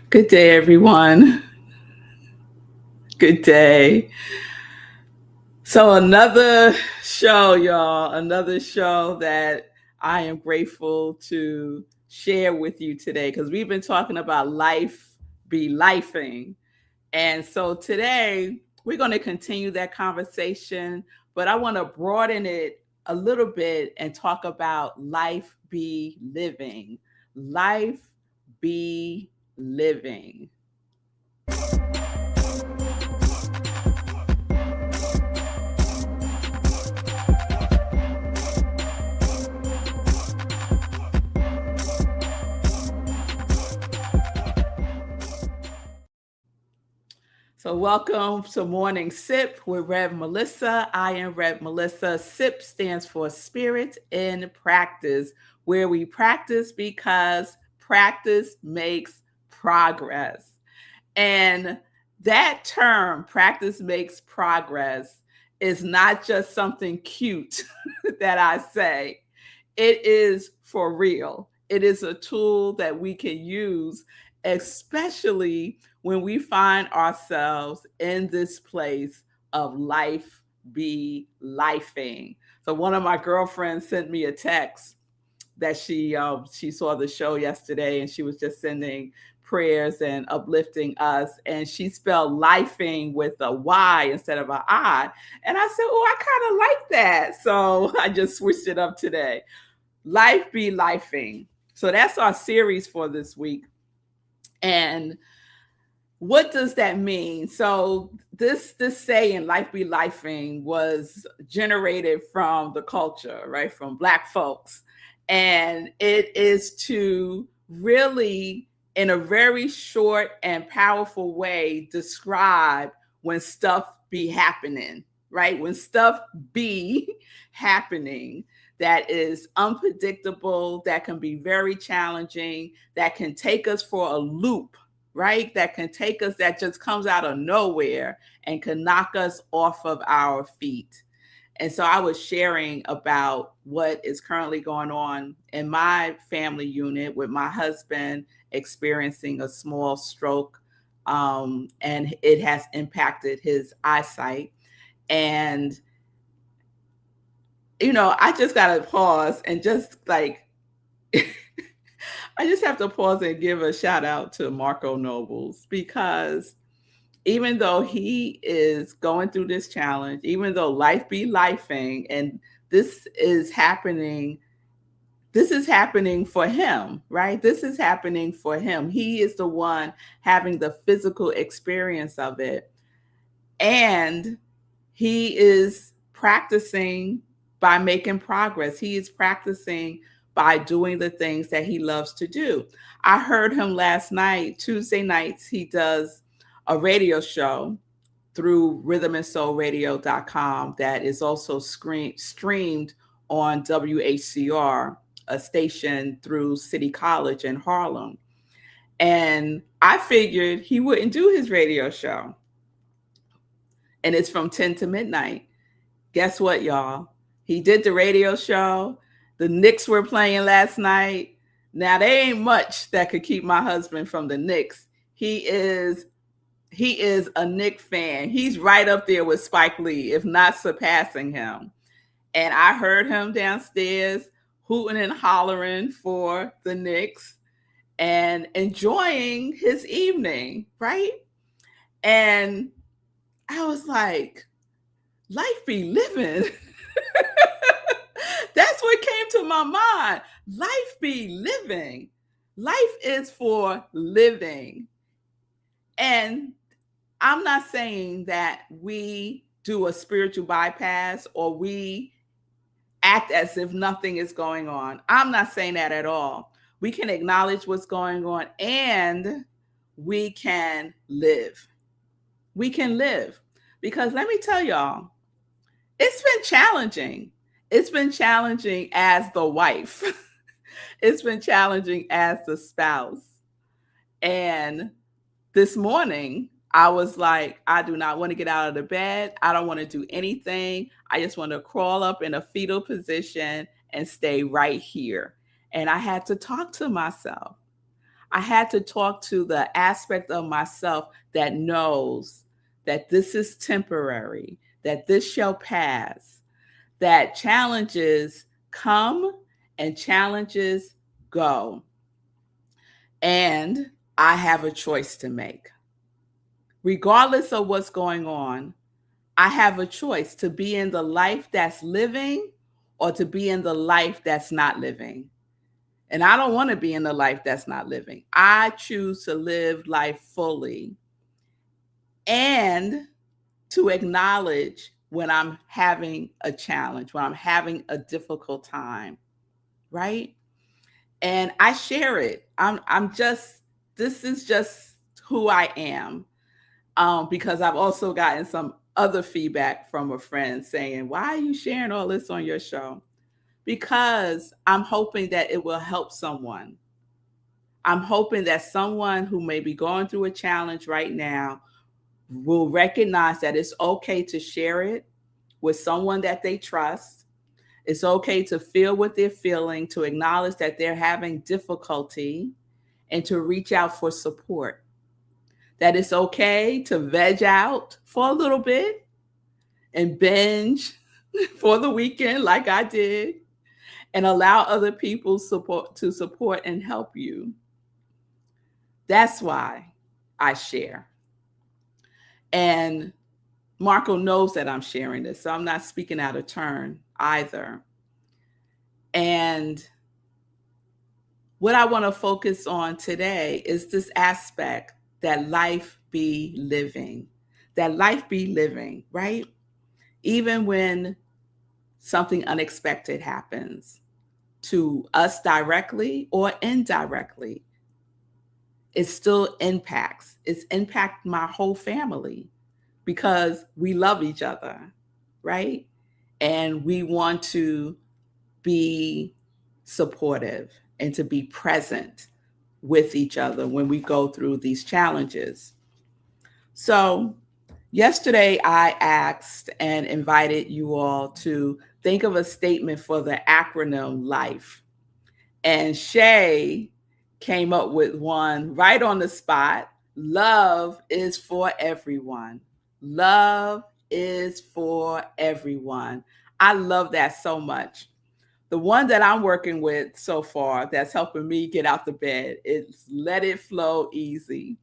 Good day, everyone. Good day. So, another show, y'all, another show that I am grateful to share with you today because we've been talking about life be lifing. And so, today we're going to continue that conversation, but I want to broaden it a little bit and talk about life be living. Life be living. So, welcome to Morning Sip with Rev Melissa. I am Rev Melissa. SIP stands for Spirit in Practice, where we practice because practice makes progress. And that term, practice makes progress, is not just something cute that I say, it is for real. It is a tool that we can use, especially when we find ourselves in this place of life be lifing. So one of my girlfriends sent me a text that she saw the show yesterday, and she was just sending prayers and uplifting us, and she spelled lifing with a Y instead of an I, and I said, oh, I kind of like that, so I just switched it up today. Life be lifing. So that's our series for this week. And what does that mean? So this saying, life be lifing, was generated from the culture, right? From Black folks. And it is to really, in a very short and powerful way, describe when stuff be happening, right? When stuff be happening that is unpredictable, that can be very challenging, that can take us for a loop, right? That can take us, that just comes out of nowhere and can knock us off of our feet. And so I was sharing about what is currently going on in my family unit with my husband experiencing a small stroke, and it has impacted his eyesight. And I just got to pause and just like, I just have to pause and give a shout out to Marco Nobles, because even though he is going through this challenge, even though life be lifing, and this is happening for him, right? This is happening for him. He is the one having the physical experience of it. And he is practicing by making progress. He is practicing by doing the things that he loves to do. I heard him last night, Tuesday nights, he does a radio show through rhythmandsoulradio.com that is also streamed on WHCR, a station through City College in Harlem. And I figured he wouldn't do his radio show. And it's from 10 to midnight. Guess what, y'all? He did the radio show. The Knicks were playing last night. Now, there ain't much that could keep my husband from the Knicks. He is a Knicks fan. He's right up there with Spike Lee, if not surpassing him. And I heard him downstairs hooting and hollering for the Knicks and enjoying his evening, right? And I was like, life be living. That's what came to my mind. Life be living. Life is for living. And I'm not saying that we do a spiritual bypass or we act as if nothing is going on. I'm not saying that at all. We can acknowledge what's going on and we can live. We can live. Because let me tell y'all, it's been challenging. It's been challenging as the wife. It's been challenging as the spouse. And this morning, I was like, I do not want to get out of the bed. I don't want to do anything. I just want to crawl up in a fetal position and stay right here. And I had to talk to myself. I had to talk to the aspect of myself that knows that this is temporary, that this shall pass, that challenges come and challenges go. And I have a choice to make. Regardless of what's going on, I have a choice to be in the life that's living or to be in the life that's not living. And I don't want to be in the life that's not living. I choose to live life fully and to acknowledge when I'm having a challenge, when I'm having a difficult time, right? And I share it. I'm just, this is just who I am. Because I've also gotten some other feedback from a friend saying, why are you sharing all this on your show? Because I'm hoping that it will help someone. I'm hoping that someone who may be going through a challenge right now will recognize that it's okay to share it with someone that they trust. It's okay to feel what they're feeling, to acknowledge that they're having difficulty, and to reach out for support. That it's okay to veg out for a little bit and binge for the weekend like I did, and allow other people to support and help you. That's why I share. And Marco knows that I'm sharing this, so I'm not speaking out of turn either. And what I want to focus on today is this aspect that life be living, right? Even when something unexpected happens to us directly or indirectly, it still impacts. It's impacted my whole family because we love each other, right? And we want to be supportive and to be present with each other when we go through these challenges. So, yesterday I asked and invited you all to think of a statement for the acronym LIFE. And Shay came up with one right on the spot. Love is for everyone. Love is for everyone. I love that so much. The one that I'm working with so far that's helping me get out the bed is let it flow easy.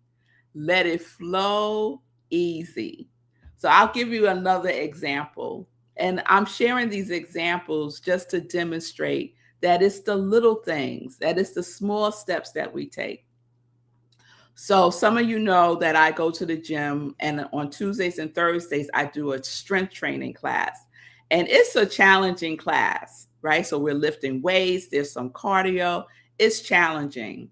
Let it flow easy. So I'll give you another example. And I'm sharing these examples just to demonstrate that it's the little things, that it's the small steps that we take. So some of you know that I go to the gym, and on Tuesdays and Thursdays, I do a strength training class. And it's a challenging class, right? So we're lifting weights, there's some cardio, it's challenging.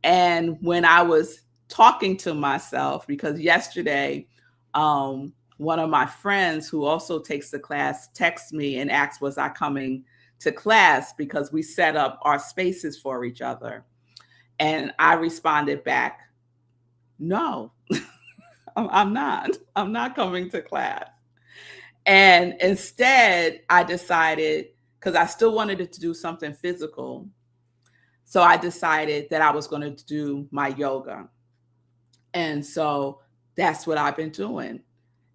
And when I was talking to myself, because yesterday, one of my friends who also takes the class texted me and asked, was I coming to class, because we set up our spaces for each other. And I responded back, no, I'm not coming to class. And instead, I decided, because I still wanted to do something physical, so I decided that I was going to do my yoga. And so that's what I've been doing.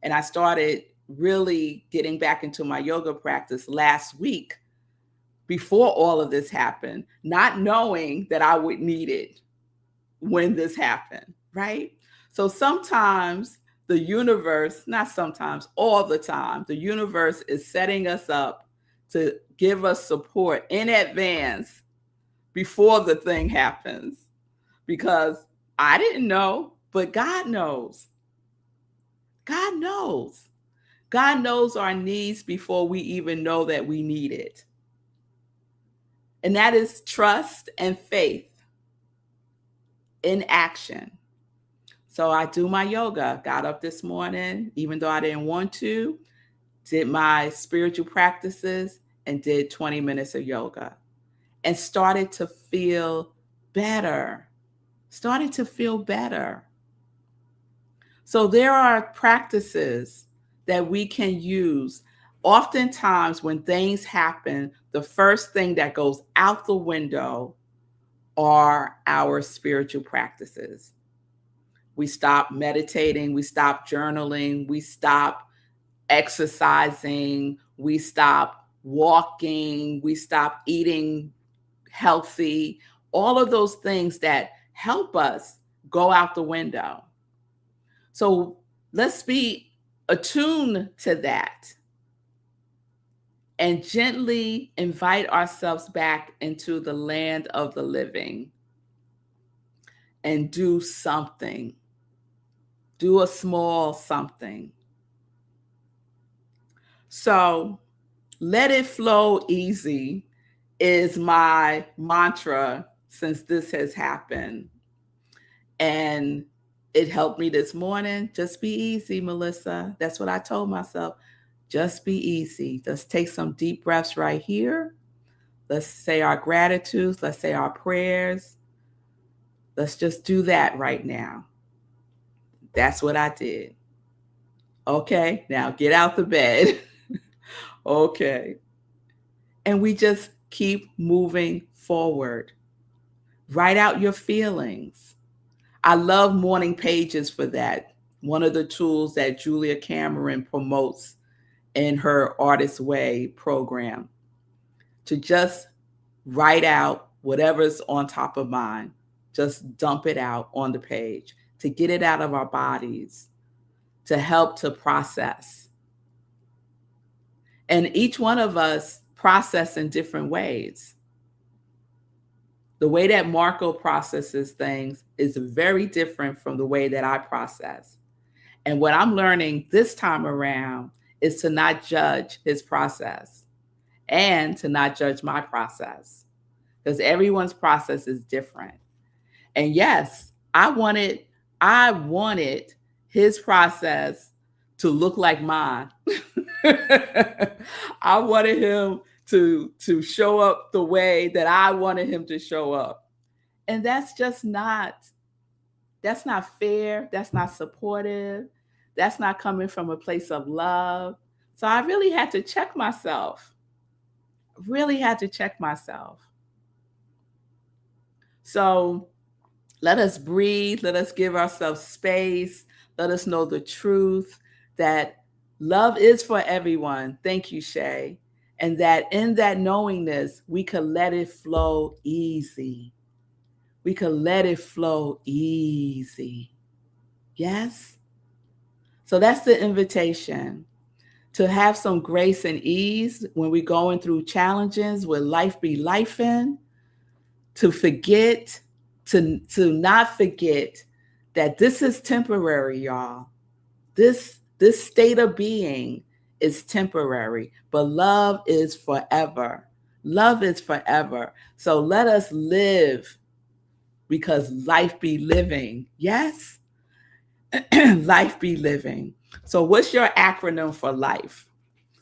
And I started really getting back into my yoga practice last week before all of this happened, not knowing that I would need it when this happened, right? So sometimes the universe, not sometimes, all the time, the universe is setting us up to give us support in advance before the thing happens, because I didn't know, but God knows. God knows. God knows our needs before we even know that we need it. And that is trust and faith in action. So I do my yoga. Got up this morning, even though I didn't want to, did my spiritual practices and did 20 minutes of yoga and started to feel better. Started to feel better. So there are practices that we can use. Oftentimes when things happen, the first thing that goes out the window are our spiritual practices. We stop meditating, we stop journaling, we stop exercising, we stop walking, we stop eating healthy, all of those things that help us go out the window. So let's be attuned to that and gently invite ourselves back into the land of the living and do something. Do a small something. So, let it flow easy is my mantra since this has happened. And it helped me this morning. Just be easy, Melissa. That's what I told myself. Just be easy. Just take some deep breaths right here. Let's say our gratitudes. Let's say our prayers. Let's just do that right now. That's what I did. Okay, now get out the bed. Okay. And we just keep moving forward. Write out your feelings. I love morning pages for that. One of the tools that Julia Cameron promotes in her Artist Way program, to just write out whatever's on top of mind. Just dump it out on the page, to get it out of our bodies, to help to process. And each one of us process in different ways. The way that Marco processes things is very different from the way that I process. And what I'm learning this time around is to not judge his process and to not judge my process, because everyone's process is different. And yes, I wanted his process to look like mine. I wanted him to show up the way that I wanted him to show up. And that's not fair. That's not supportive. That's not coming from a place of love. So I really had to check myself. So let us breathe. Let us give ourselves space. Let us know the truth that love is for everyone. Thank you, Shay. And that in that knowingness, we could let it flow easy. We could let it flow easy. Yes? So that's the invitation, to have some grace and ease when we're going through challenges, where life be lifing, to forget, to not forget that this is temporary, y'all. This state of being is temporary, but love is forever. Love is forever. So let us live, because life be living. Yes? Life be living. So what's your acronym for life?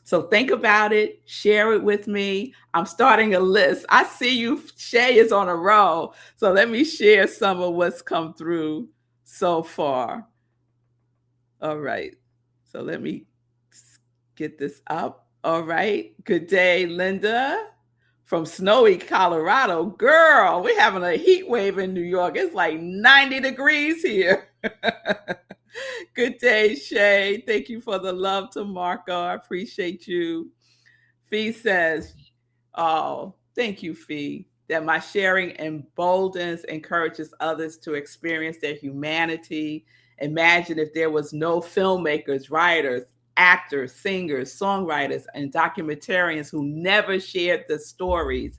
So think about it, share it with me. I'm starting a list. I see you, Shay is on a roll. So let me share some of what's come through so far. All right. So let me get this up. All right. Good day, Linda from snowy Colorado. Girl, we're having a heat wave in New York. It's like 90 degrees here. Good day, Shay. Thank you for the love to Marco. I appreciate you. Fee says, oh, thank you, Fee, that my sharing emboldens, encourages others to experience their humanity. Imagine if there was no filmmakers, writers, actors, singers, songwriters, and documentarians who never shared the stories.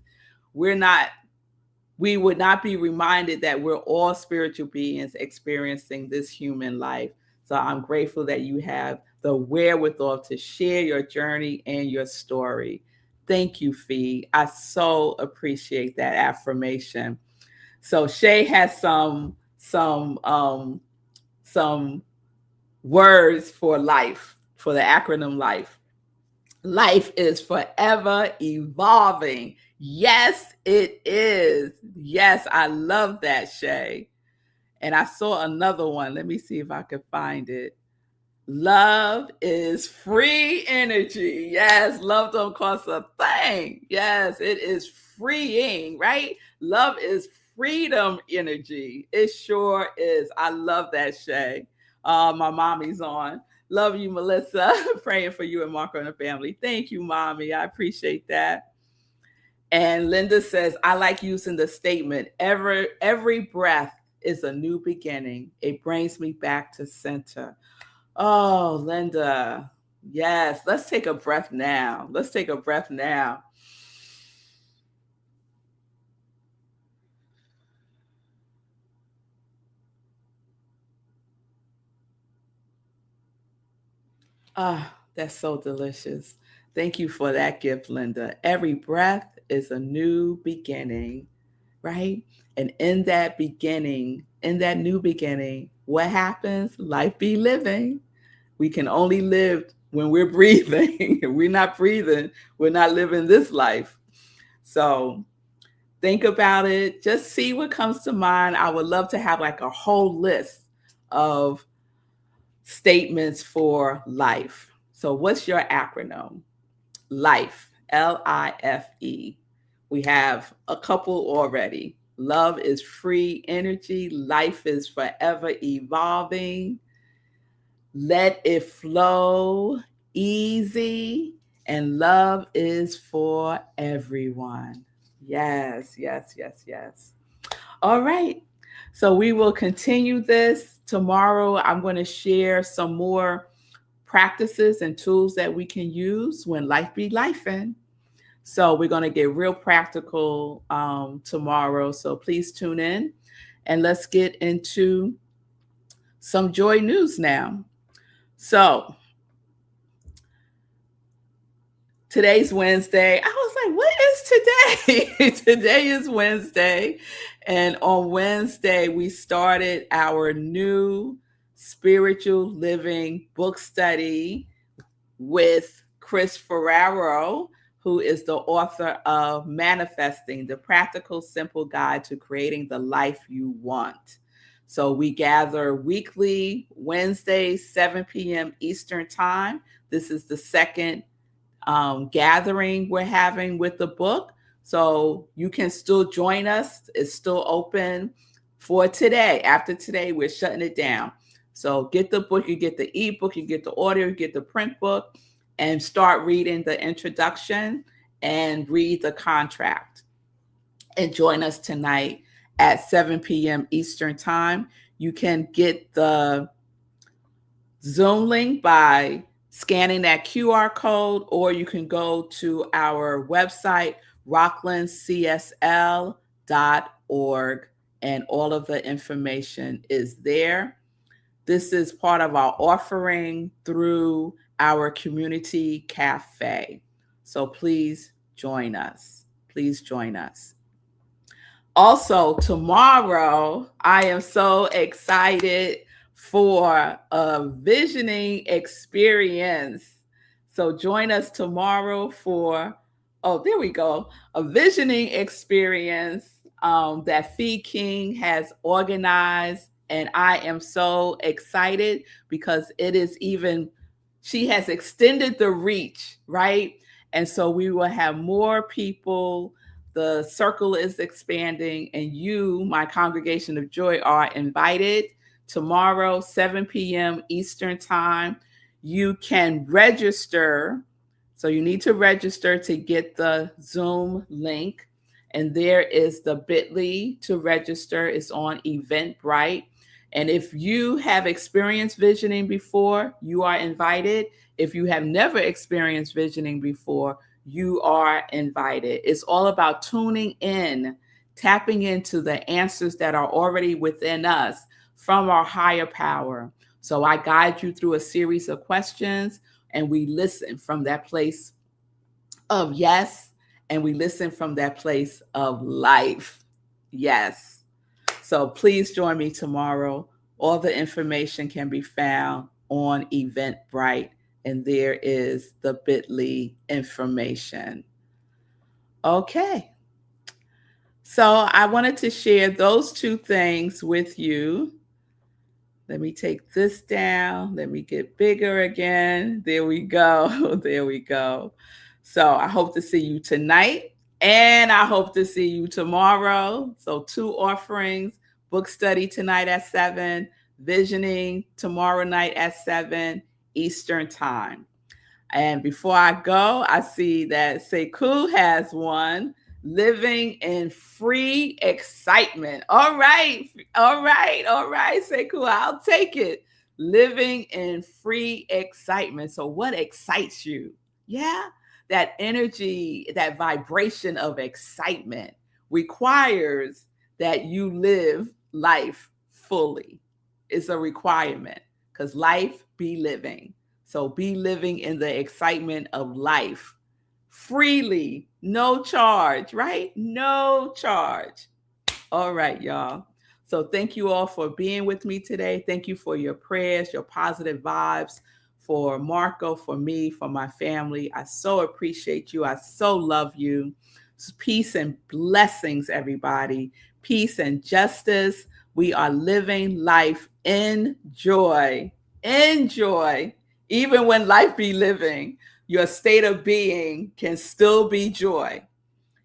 We would not be reminded that we're all spiritual beings experiencing this human life. So I'm grateful that you have the wherewithal to share your journey and your story. Thank you, Fee. I so appreciate that affirmation. So Shay has some words for life, for the acronym LIFE. Life is forever evolving. Yes, it is. Yes, I love that, Shay. And I saw another one. Let me see if I can find it. Love is free energy. Yes, love don't cost a thing. Yes, it is freeing, right? Love is freedom energy. It sure is. I love that, Shay. My mommy's on. Love you, Melissa. Praying for you and Marco and the family. Thank you, mommy. I appreciate that. And Linda says, I like using the statement, every breath is a new beginning. It brings me back to center. Oh, Linda. Yes. Let's take a breath now. Let's take a breath now. Ah, that's so delicious. Thank you for that gift, Linda. Every breath is a new beginning, right? And in that new beginning, what happens? Life be living. We can only live when we're breathing. If we're not breathing, we're not living this life. So think about it. Just see what comes to mind. I would love to have like a whole list of statements for life. So, what's your acronym? Life, L-I-F-E. We have a couple already. Love is free energy. Life is forever evolving. Let it flow easy. And love is for everyone. Yes, yes, yes, yes. All right. So we will continue this tomorrow. I'm going to share some more practices and tools that we can use when life be lifing. So we're going to get real practical tomorrow. So please tune in and let's get into some joy news now. So today's Wednesday. I was like, what is today? Today is Wednesday. And on Wednesday, we started our new spiritual living book study with Chris Ferraro, who is the author of Manifesting, the Practical, Simple Guide to Creating the Life You Want. So we gather weekly, Wednesdays, 7 p.m. Eastern Time. This is the second gathering we're having with the book. So you can still join us. It's still open for today. After today, we're shutting it down. So get the book, you get the ebook, you get the audio, you get the print book, and start reading the introduction and read the contract. And join us tonight at 7 p.m. Eastern Time. You can get the Zoom link by scanning that QR code, or you can go to our website, rocklandcsl.org, and all of the information is there. This is part of our offering through our community cafe. So please join us. Please join us. Also, tomorrow, I am so excited for a visioning experience. So join us tomorrow for, oh, there we go, a visioning experience that Fee King has organized. And I am so excited because it is even, she has extended the reach, right? And so we will have more people. The circle is expanding, and you, my congregation of joy, are invited tomorrow, 7 p.m. Eastern Time. You can register. So you need to register to get the Zoom link. And there is the bit.ly to register. It's on Eventbrite. And if you have experienced visioning before, you are invited. If you have never experienced visioning before, you are invited. It's all about tuning in, tapping into the answers that are already within us from our higher power. So I guide you through a series of questions, and we listen from that place of yes, and we listen from that place of life. Yes. So please join me tomorrow. All the information can be found on Eventbrite, and there is the bit.ly information. Okay. So I wanted to share those two things with you. Let me take this down. Let me get bigger again. There we go. There we go. So I hope to see you tonight And I hope to see you tomorrow. So 2 offerings, book study tonight at 7, visioning tomorrow night at 7 Eastern time. And before I go, I see that Sekou has one, living in free excitement. All right, Sekou, I'll take it. Living in free excitement. So, what excites you? Yeah, that energy, that vibration of excitement requires that you live life fully. It's a requirement because life be living. So be living in the excitement of life freely, no charge, right? No charge. All right, y'all. So thank you all for being with me today. Thank you for your prayers, your positive vibes for Marco, for me, for my family. I so appreciate you. I so love you. Peace and blessings, everybody. Peace and justice. We are living life in joy. In joy. Even when life be living, your state of being can still be joy.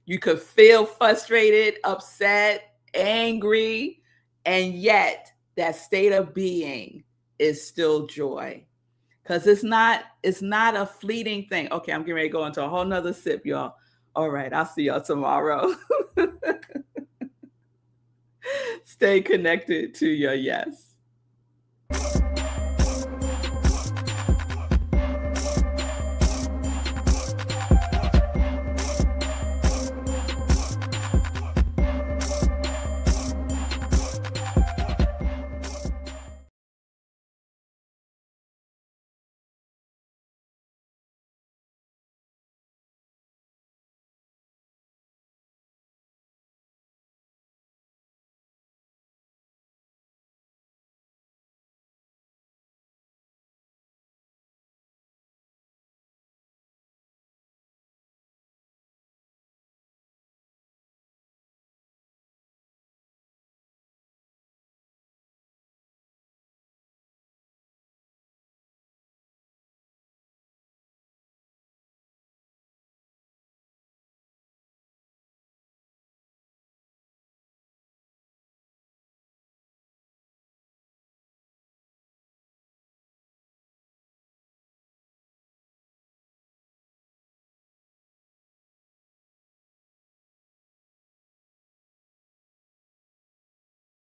You could feel frustrated, upset, angry, and yet that state of being is still joy. Because it's not a fleeting thing. Okay, I'm getting ready to go into a whole nother sip, y'all. All right, I'll see y'all tomorrow. Stay connected to your yes.